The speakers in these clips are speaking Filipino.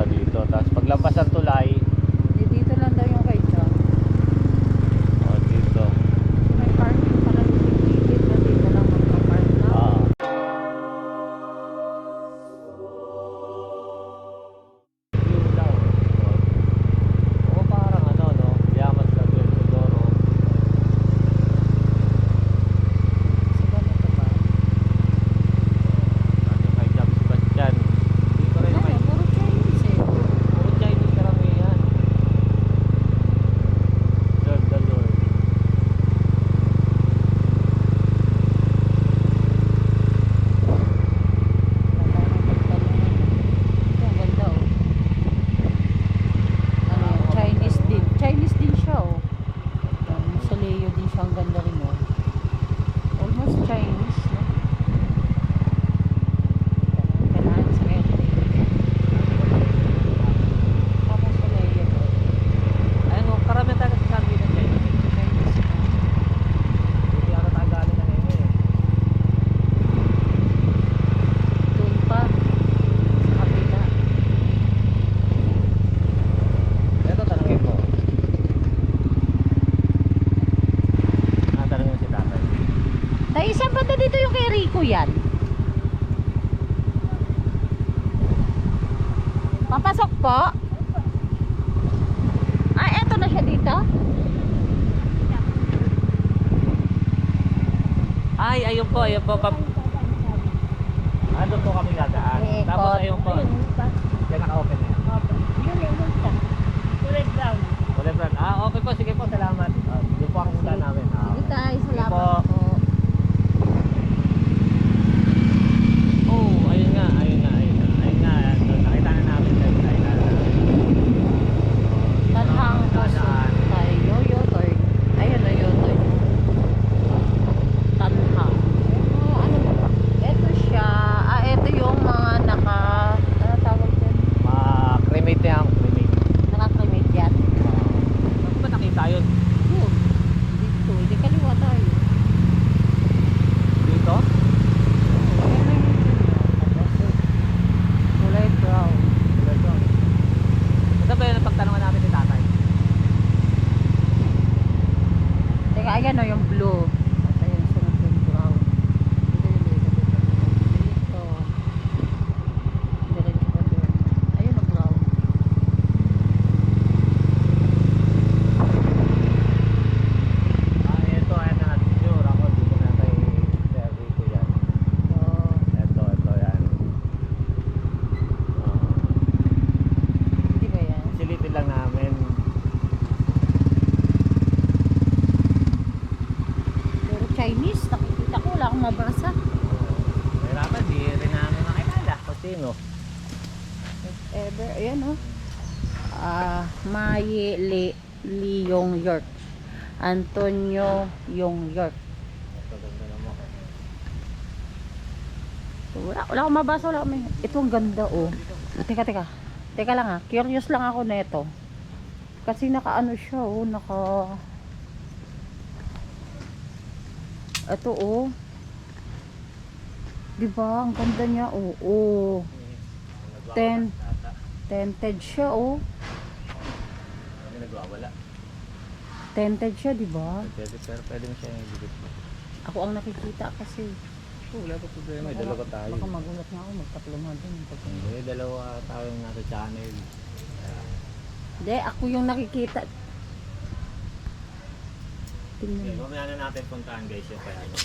Dito. Tapos paglampas ng tulay, Dito lang daw yung kay John. dito. May parking pala dito na dito lang magpa-park na. View daw. Oo, parang ano, no? Yamas na doon siguro. Siguro ito ba? Ano kay Jam Sebastian. Dito rin kay Puro Chinese eh. puro Chinese karamihan. Serve the Lord. Ito, ang ganda oh. Ano yan? Chinese din. Chinese din siya oh. Musoleo din siya. Ang ganda rin oh. Almost Chinese, no? Kailangan sa ete. Musoleo oh. Ayun, no, karamihan tayo sa sabi ng Chinese. Chinese oh. Hindi ako tayo galing na ngayon eh. Doon pa. Sa kapila. Ito, tanongin mo. Tanongin mo si tatay. Dahil saan ba dito yung kay Rico yan? Papasok po? Eto na siya dito? Ay, ayun po, ayun po. Ano po kami dadaan. Tapos ayun po. Yan naka-open na yan. Kulay brown. Okay po, sige po, salamat. Doon po ang punta namin. Sige tayo, Sige salamat po. po. Oh, ayun nga. Doon, nakita na namin. Tanhang po Dadaan. tayo. Yoyotoy. Ayun na yoyotoy. Tanhang. Ano ba? Ito siya. Ito yung mga ano tawag dyan? Ma-cremate na yan. Cremate. Naka-cremate yan. Ano ba nakita yun? Yun. Dito. Hindi kaliwa tayo. Dito? Ayan na yun. Kulay brown. Ito ba yun ang pagtanungan namin ni tatay? Teka, ayan o yung blue. At ayan sunod yung brown. Dito. Diretso pa doon. Ayun ang brown. Ito ay na-sure ako. Dito na kay Terry ko yan. Oh. Ito yan. Hindi ba yan? Silipin lang namin. Pero Chinese. Nakikita ko. Wala akong mabasa. Mahirapan, di rin namin makilala kung sino. If ever. Ayan o. Mai Leong York. Antonio Yong York. Ito, ganda naman. Wala akong mabasa. Wala akong ito ang ganda oh. Teka. Teka lang ha. Curious lang ako neto. Kasi naka-ano siya oh. Ito oh. Diba? Ang ganda niya oh. Oh. Tented siya oh. Hindi nagwawala. Tented siya diba? Pwede mo siya yung dikit mo. Ako ang nakikita kasi. Wala pa problema. May dalawa tayo. Baka magulat nga ako. Magtatlo nga din. Hindi, dalawa tayong nasa channel. Hindi, ako yung nakikita. Tingnan Okay, mo. mamaya na natin puntaan guys yung kaya ano.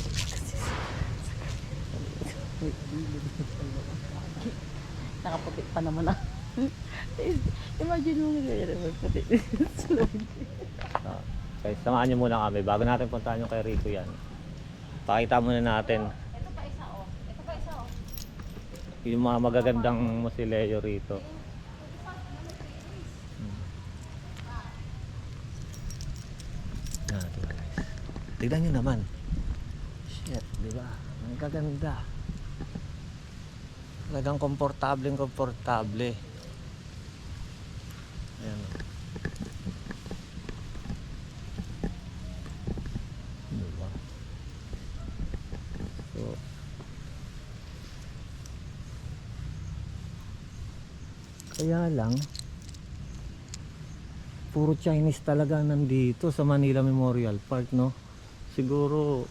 Nakaputi pa naman ah. Imagine mo nga puti. Okay, samahan nyo muna kami. Bago natin puntaan yung kay Rico yan. Pakita muna natin Ito pa isa oh. yung mga magagandang musileo rito. Ito guys. Tignan nyo naman. Shit, di ba? Ang gaganda. Talagang komportable. Ayan. Diba? So, kaya Kaya lang, puro Chinese talaga nandito sa Manila Memorial Park, no? Siguro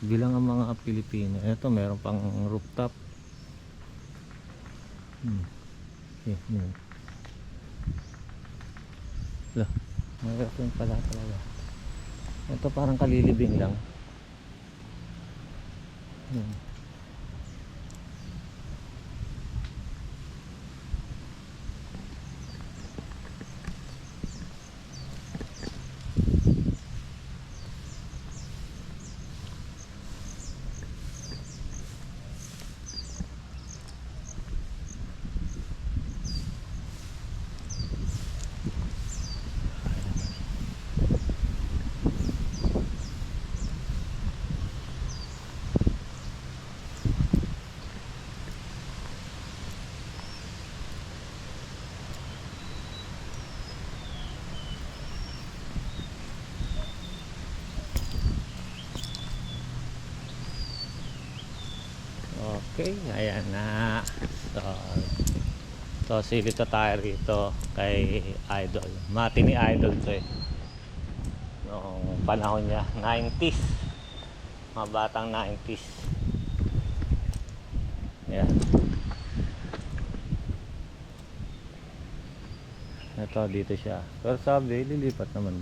bilang ang mga Pilipino. Ito, meron pang rooftop. Yun. Lah, mayroon pala talaga. Ito parang kalilibing lang. Yun. Okay, ayan na. So silito tayo rito kay Idol. Mati ni Idol to eh. Noong panahon niya, 90s. Mga batang 90s. Ayan. Ito, dito siya. Pero sabi, lilipat naman.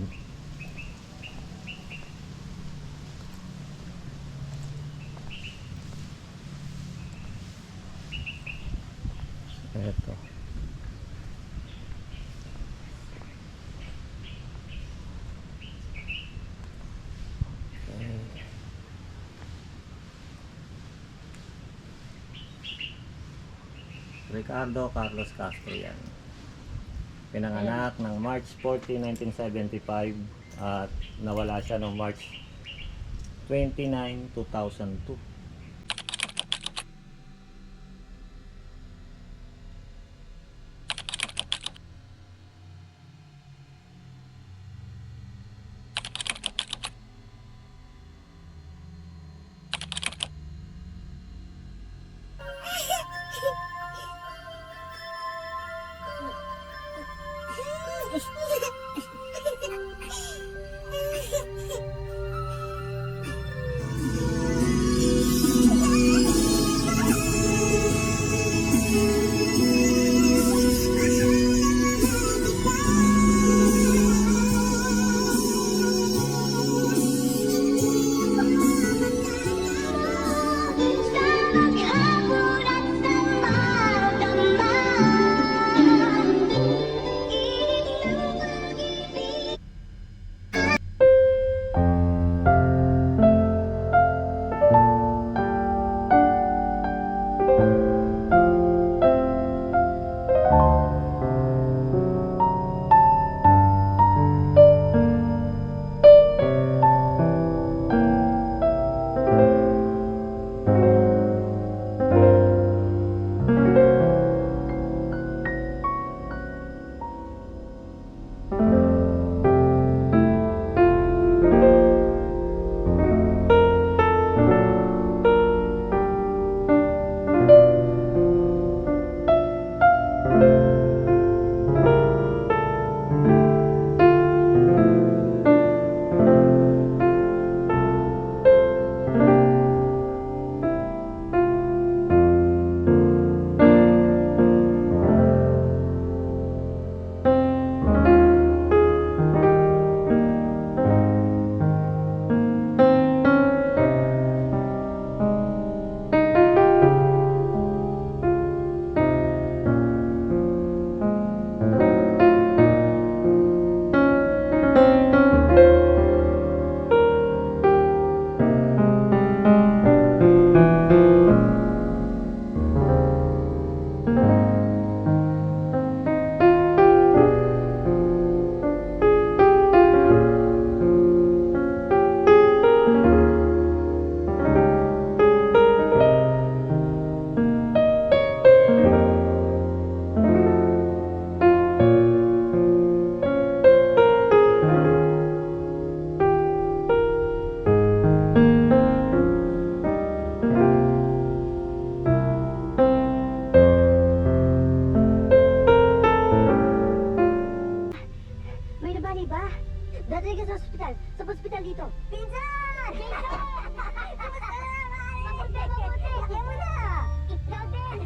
Ito. Ricardo Carlos Castro yan. Pinanganak ng March 14, 1975 at nawala siya noong March 29, 2002. ospital. Sa ospital dito. Pinsan! Pinsan! Mabuti, mabuti. Yan mo na. Ikaw din.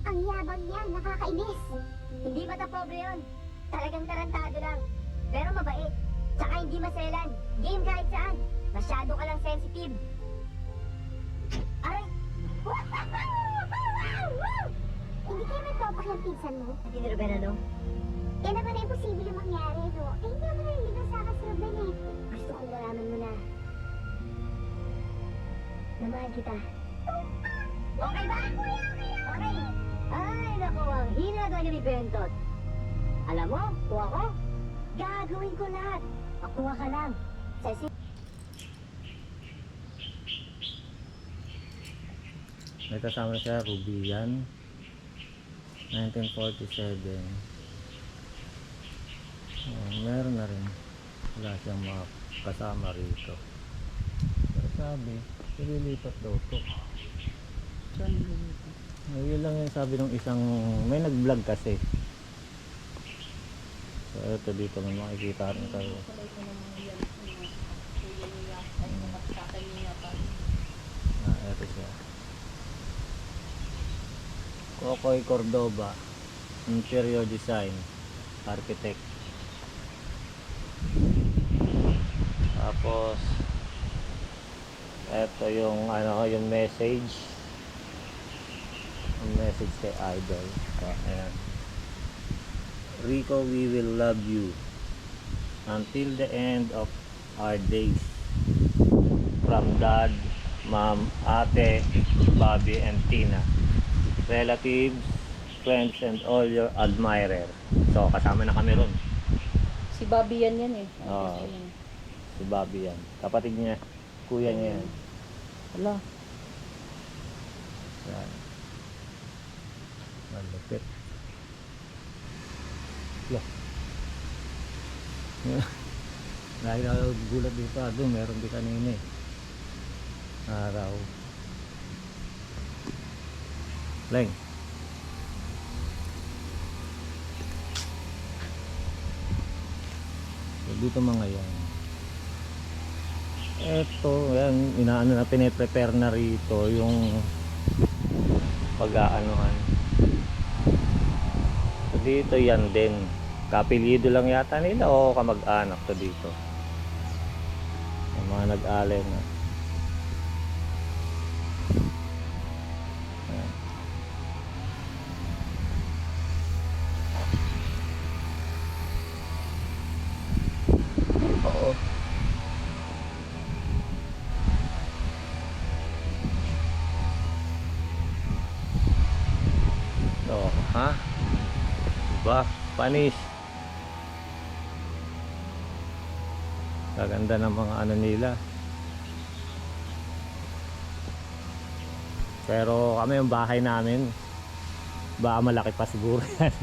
Ang yabang niyan, nakakainis. Hindi bata pobre yun. Talagang tarantado lang. Pero mabait. Tsaka hindi maselan. Game kahit saan. Masyado ka lang sensitive. Aray! Hindi kayo nagpapak yung pinsan mo? Hindi ni Ruben, ano? Yan naman ay imposible mangyari, no? Eh, hindi ako naliligaw sa akin si Ruben, eh. Gusto kong malaman mo na. Namahal kita. Okay ba? Okay. Ay, naku, ang hina talaga ni Bentot. Alam mo, kung ako, gagawin ko lahat. Makuha ka lang. Sa May kasama siya, Rubian. 1947. Meron na rin. Wala siyang mga kasama rito. Pero sabi, ililipat daw to. Yun lang yung sabi ng isang, may nag-vlog kasi. So ito dito may makikita rin kayo. Ito siya. Kokoy Cordoba, Interior Design, Architect. Tapos ito yung ano, yung message. Yung message kay Idol. So, ayan. Rico, we will love you until the end of our days. From Dad, Mom, Ate, Bobby, and Tina. Relatives, friends, and all your admirers. So, kasama na kami ron. Si Bobby yan eh. Oo. Si Bobby yan. Kapatid niya, kuya niya yan. Wala. Yan. Malupit. Loh. Dahil ako gulat dito, doon meron di kanina eh. Araw. Leng. So, dito mga yan. Eto, yan, inaano na, piniprepare na rito yung pag-aanuhan. So, dito yan din. Kapilido lang yata nila o kamag-anak to dito. Yung mga nag-alay na. Ayan. Oo. Oh, ha? Diba? Panis. Kaganda ng mga ano nila. Pero kami yung bahay namin, baka malaki pa siguro yan.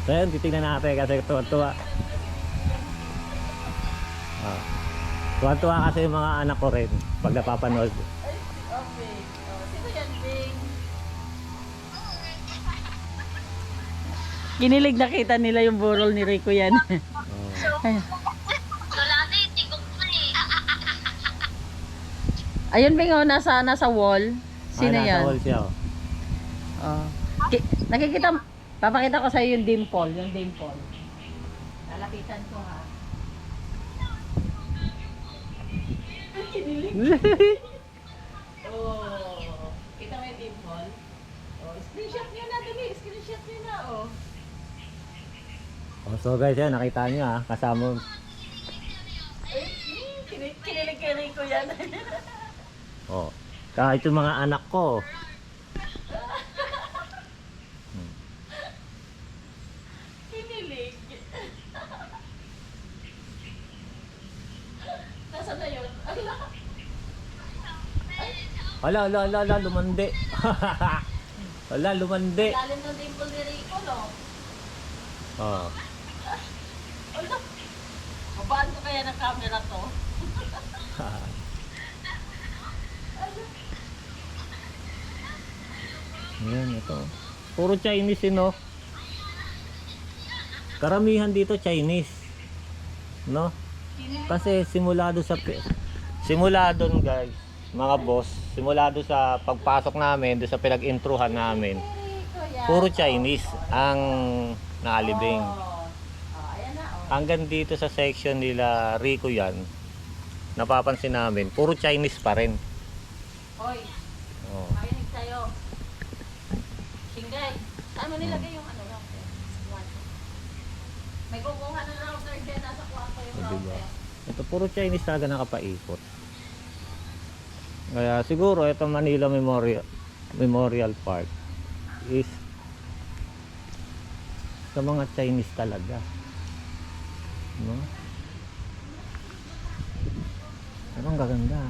So yun, titignan natin kasi tuwa-tuwa. Tuwa-tuwa kasi yung mga anak ko rin pag napapanood. Okay. Sino yan, Bing? Kinilig nakita nila yung burol ni Rico yan. Ayun, Bing, oh, nasa wall. Sino yan? Nasa wall siya. Oh. Nakikita, papakita ko sa iyo yung dimple. Yung dimple. Lalapitan ko, ha. Kinilig. Oh. Kita mo yung dimple? Oh, screenshot nyo na, dali. Screenshot nyo na, oh. Oh, so guys, yan, nakita nyo ha, kasama. Kinilig kay Rico yan. Oh, kahit yung mga anak ko. Kinilig. Nasaan na yun? Ala, lumandi. Wala, lumandi. Lalim ng dimple ni Rico, no? Oh. Ala, babaan ko kaya ng camera to? Yan, ito. Puro Chinese, no? Karamihan dito Chinese. No? Kasi simula doon guys, mga boss, simula doon sa pagpasok namin, doon sa pinag-introhan namin, puro Chinese ang naalibing. Hanggang dito sa section nila Rico yan, napapansin namin, puro Chinese pa rin. Hoy, Oh. makinig sa'yo. Singgay, saan mo nilagay yung ano router? May kukuha ng router dyan, nasa kwarto yung O, diba? router. Ito puro Chinese talaga nakapaikot. Kaya siguro ito Manila Memorial Park is sa mga Chinese talaga. No? Pero ang gaganda.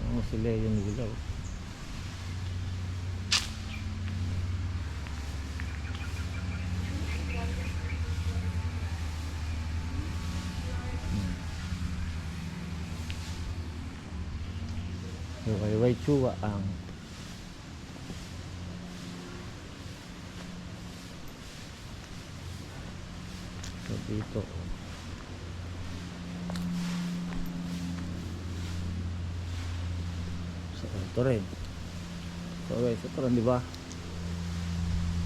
Ano sila yung ilaw. Way chua ang so dito so ito rin so guys ito rin diba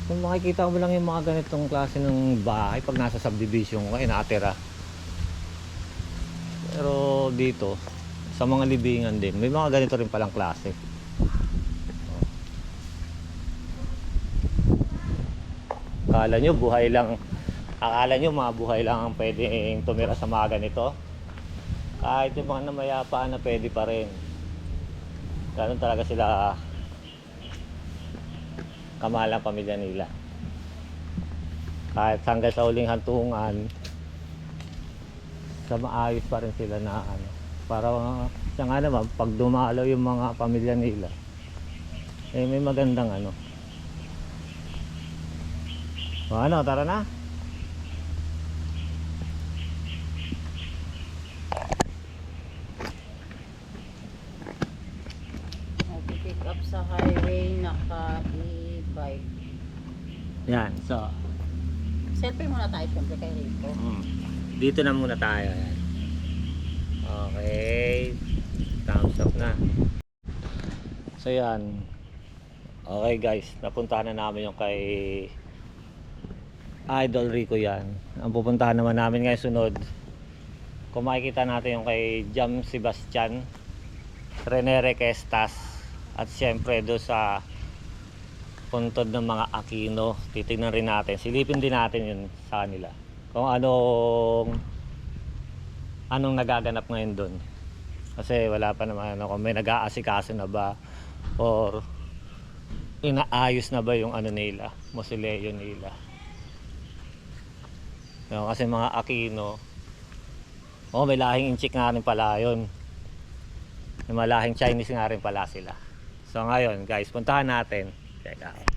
kung makikita mo lang yung mga ganitong klase ng bahay pag nasa subdivision ko nakatira pero dito sa mga libingan din may mga ganito rin palang klase. Akala nyo buhay lang, akala nyo mga buhay lang ang pwedeng tumira sa mga ganito, kahit yung mga namayapaan na pwede pa rin. Ganun talaga sila kamahal ang pamilya nila, kahit hanggang sa huling hantungan sa maayos pa rin sila na ano, para siya nga naman pag dumalaw yung mga pamilya nila eh may magandang ano. O ano, tara na. Nag-pick up sa highway, naka-e-bike. Yan, so Selfie muna tayo siyempre kay Rico. dito na muna tayo. Yan. Okay, thumbs up na. So yan. Okay guys, napuntahan na namin yung kay Idol Rico yan. Ang pupuntahan naman namin ngayon sunod, kung makikita natin yung kay Jam Sebastian, Rene Requestas, at syempre do sa puntod ng mga Aquino. Titignan rin natin, silipin din natin yun sa kanila kung anong nagaganap ngayon doon, kasi wala pa naman ano, kung may nag-aasikaso na ba or inaayos na ba yung ano nila, mausoleo nila. No, kasi mga Aquino, may lahing Inchik nga rin pala yun. May malahing Chinese nga rin pala sila. So ngayon guys, puntahan natin. Check out.